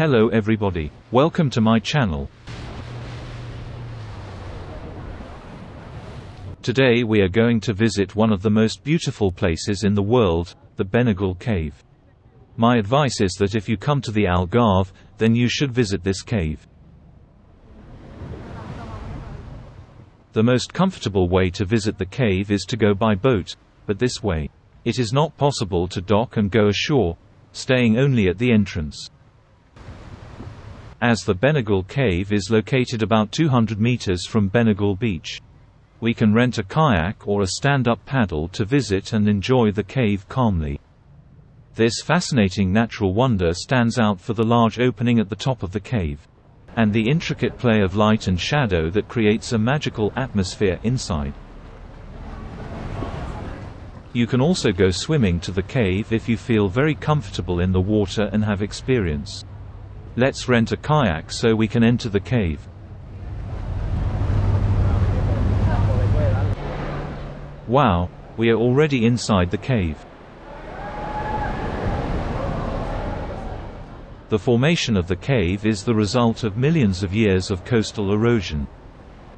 Hello everybody, welcome to my channel. Today we are going to visit one of the most beautiful places in the world, the Benagil Cave. My advice is that if you come to the Algarve, then you should visit this cave. The most comfortable way to visit the cave is to go by boat, but this way, it is not possible to dock and go ashore, staying only at the entrance. As the Benagil Cave is located about 200 meters from Benagil Beach, we can rent a kayak or a stand-up paddle to visit and enjoy the cave calmly. This fascinating natural wonder stands out for the large opening at the top of the cave, and the intricate play of light and shadow that creates a magical atmosphere inside. You can also go swimming to the cave if you feel very comfortable in the water and have experience. Let's rent a kayak so we can enter the cave. Wow, we are already inside the cave. The formation of the cave is the result of millions of years of coastal erosion,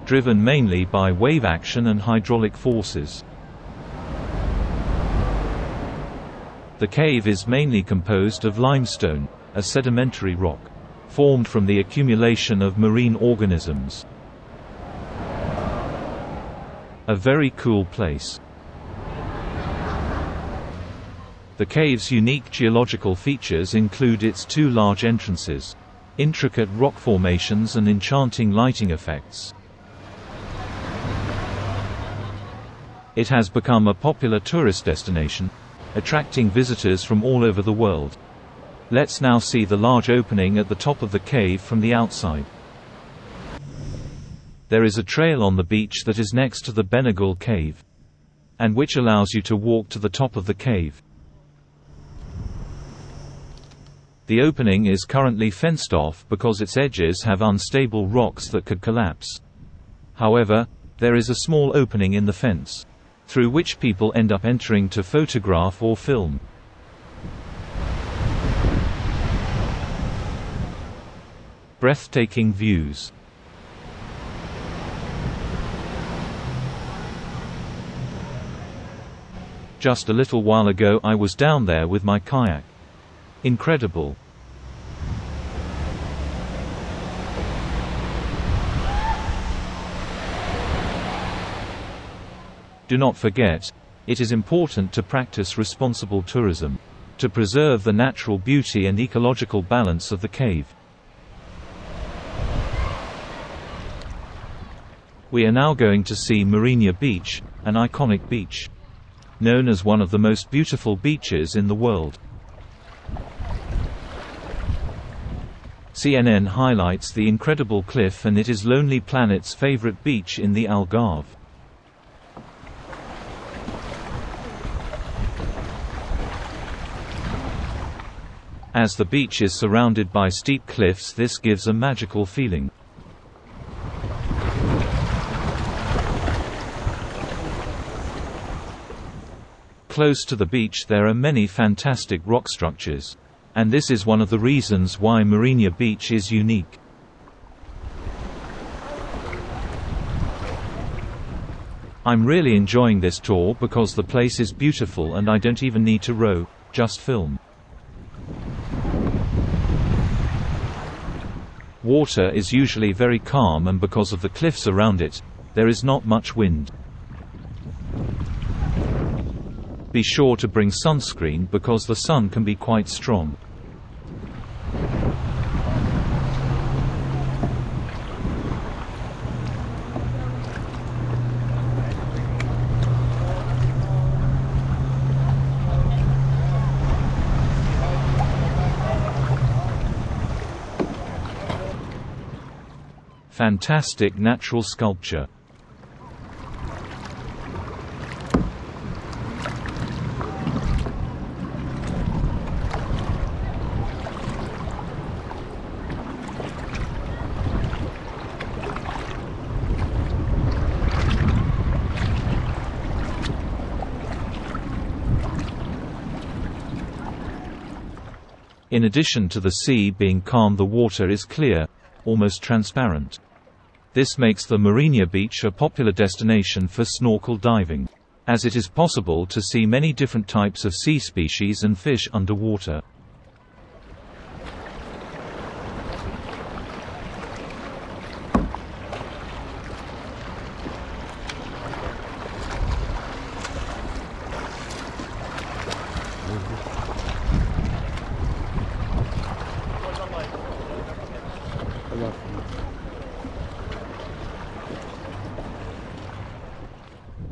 driven mainly by wave action and hydraulic forces. The cave is mainly composed of limestone, a sedimentary rock, formed from the accumulation of marine organisms. A very cool place. The cave's unique geological features include its two large entrances, intricate rock formations and enchanting lighting effects. It has become a popular tourist destination, attracting visitors from all over the world. Let's now see the large opening at the top of the cave from the outside. There is a trail on the beach that is next to the Benagil Cave, and which allows you to walk to the top of the cave. The opening is currently fenced off because its edges have unstable rocks that could collapse. However, there is a small opening in the fence, through which people end up entering to photograph or film. Breathtaking views. Just a little while ago I was down there with my kayak. Incredible. Do not forget, it is important to practice responsible tourism, to preserve the natural beauty and ecological balance of the cave. We are now going to see Marinha Beach, an iconic beach, known as one of the most beautiful beaches in the world. CNN highlights the incredible cliff, and it is Lonely Planet's favorite beach in the Algarve. As the beach is surrounded by steep cliffs, this gives a magical feeling. Close to the beach there are many fantastic rock structures, and this is one of the reasons why Marinha Beach is unique. I'm really enjoying this tour because the place is beautiful and I don't even need to row, just film. Water is usually very calm, and because of the cliffs around it, there is not much wind. Be sure to bring sunscreen because the sun can be quite strong. Fantastic natural sculpture. In addition to the sea being calm, the water is clear, almost transparent. This makes the Marinha Beach a popular destination for snorkel diving, as it is possible to see many different types of sea species and fish underwater.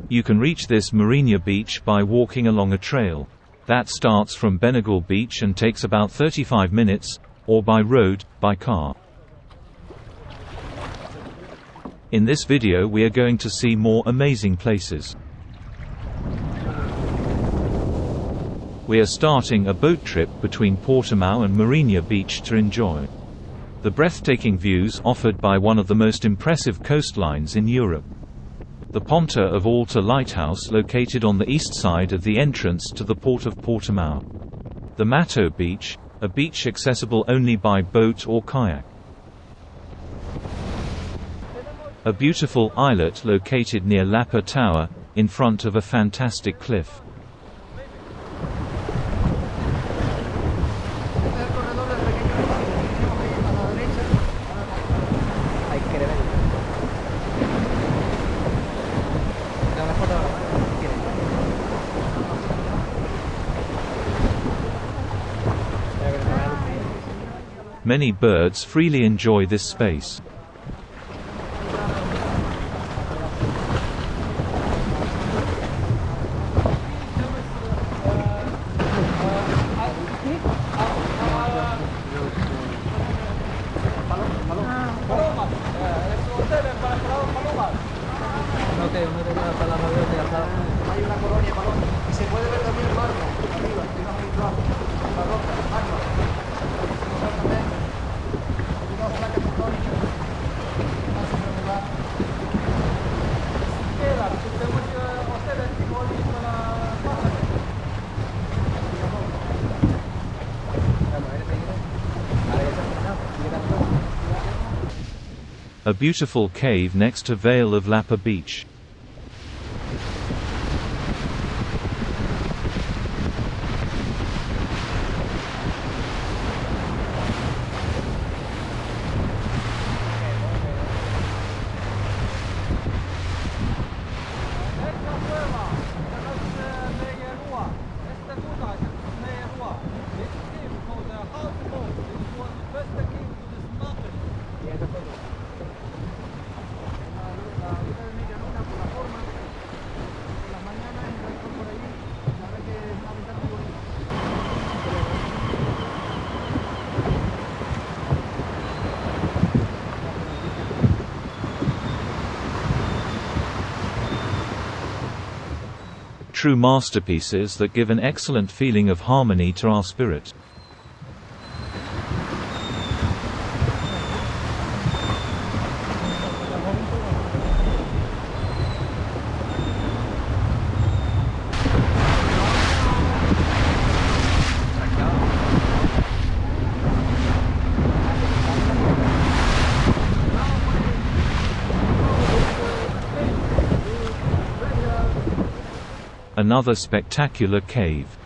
You can reach this Marinha Beach by walking along a trail that starts from Benagil Beach and takes about 35 minutes, or by road, by car. In this video we are going to see more amazing places. We are starting a boat trip between Portimão and Marinha Beach to enjoy the breathtaking views offered by one of the most impressive coastlines in Europe. The Ponta of Alta lighthouse located on the east side of the entrance to the port of Portimão. The Mato Beach, a beach accessible only by boat or kayak. A beautiful islet located near Lapa Tower, in front of a fantastic cliff. Many birds freely enjoy this space. A beautiful cave next to Vale of Lapa Beach. True masterpieces that give an excellent feeling of harmony to our spirit. Another spectacular cave.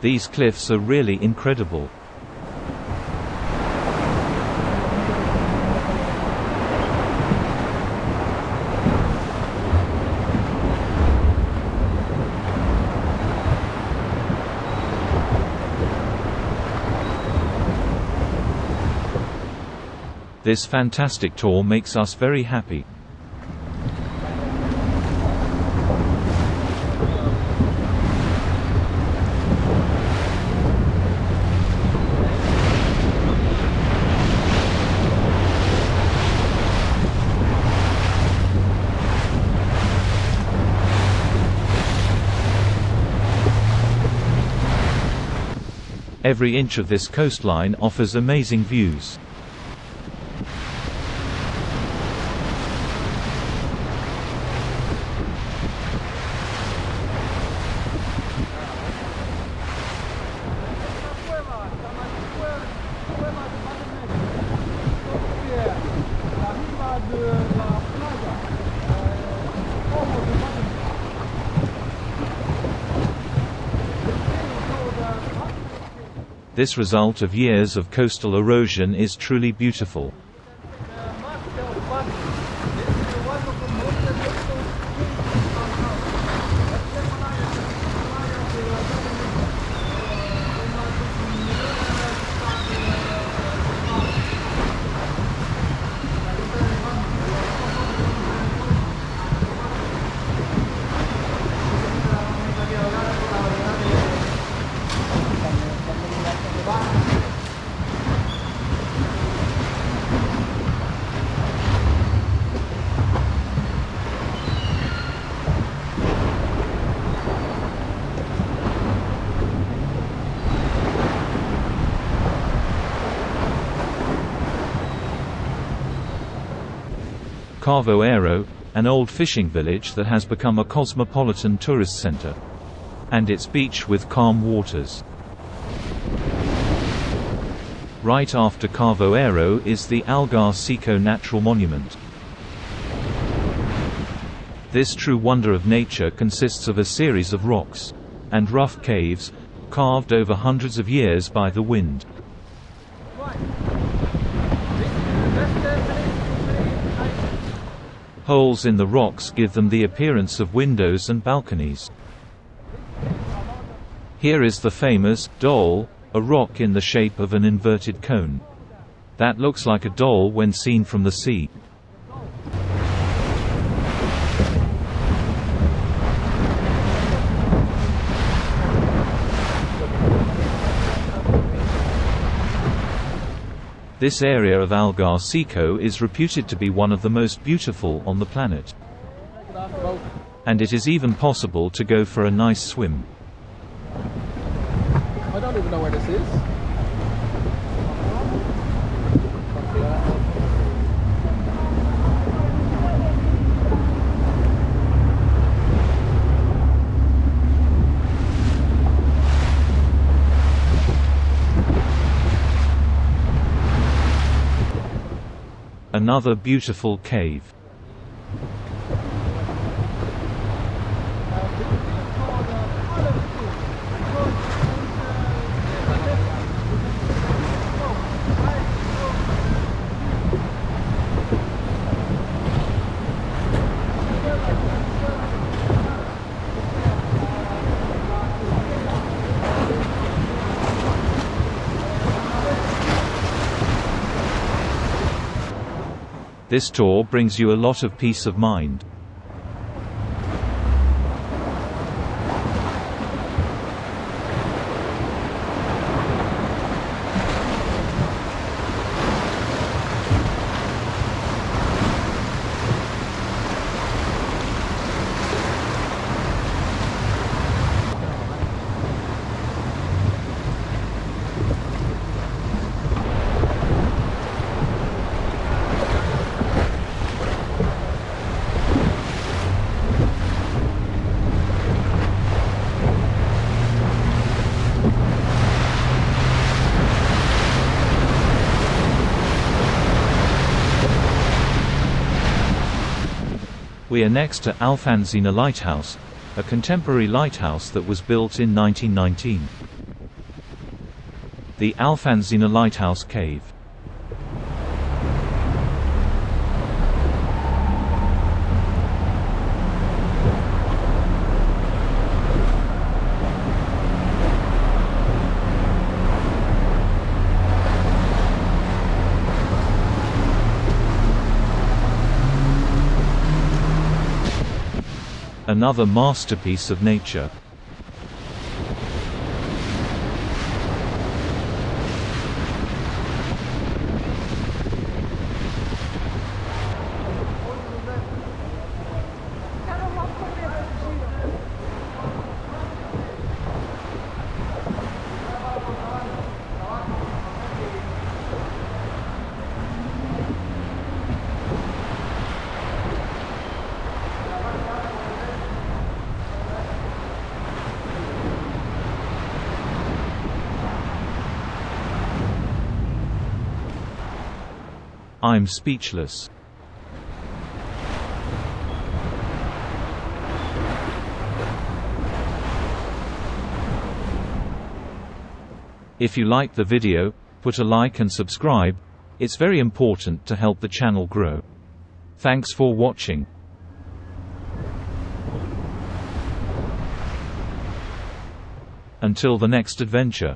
These cliffs are really incredible. This fantastic tour makes us very happy. Every inch of this coastline offers amazing views. This result of years of coastal erosion is truly beautiful. Carvoeiro, an old fishing village that has become a cosmopolitan tourist center. And its beach with calm waters. Right after Carvoeiro is the Algarve Natural Monument. This true wonder of nature consists of a series of rocks and rough caves, carved over hundreds of years by the wind. Holes in the rocks give them the appearance of windows and balconies. Here is the famous doll, a rock in the shape of an inverted cone. That looks like a doll when seen from the sea. This area of Algarve is reputed to be one of the most beautiful on the planet. And it is even possible to go for a nice swim. I don't even know where this is. Another beautiful cave. This tour brings you a lot of peace of mind. We are next to Alfonsina Lighthouse, a contemporary lighthouse that was built in 1919. The Alfonsina Lighthouse Cave. Another masterpiece of nature. I'm speechless. If you liked the video, put a like and subscribe. It's very important to help the channel grow. Thanks for watching. Until the next adventure.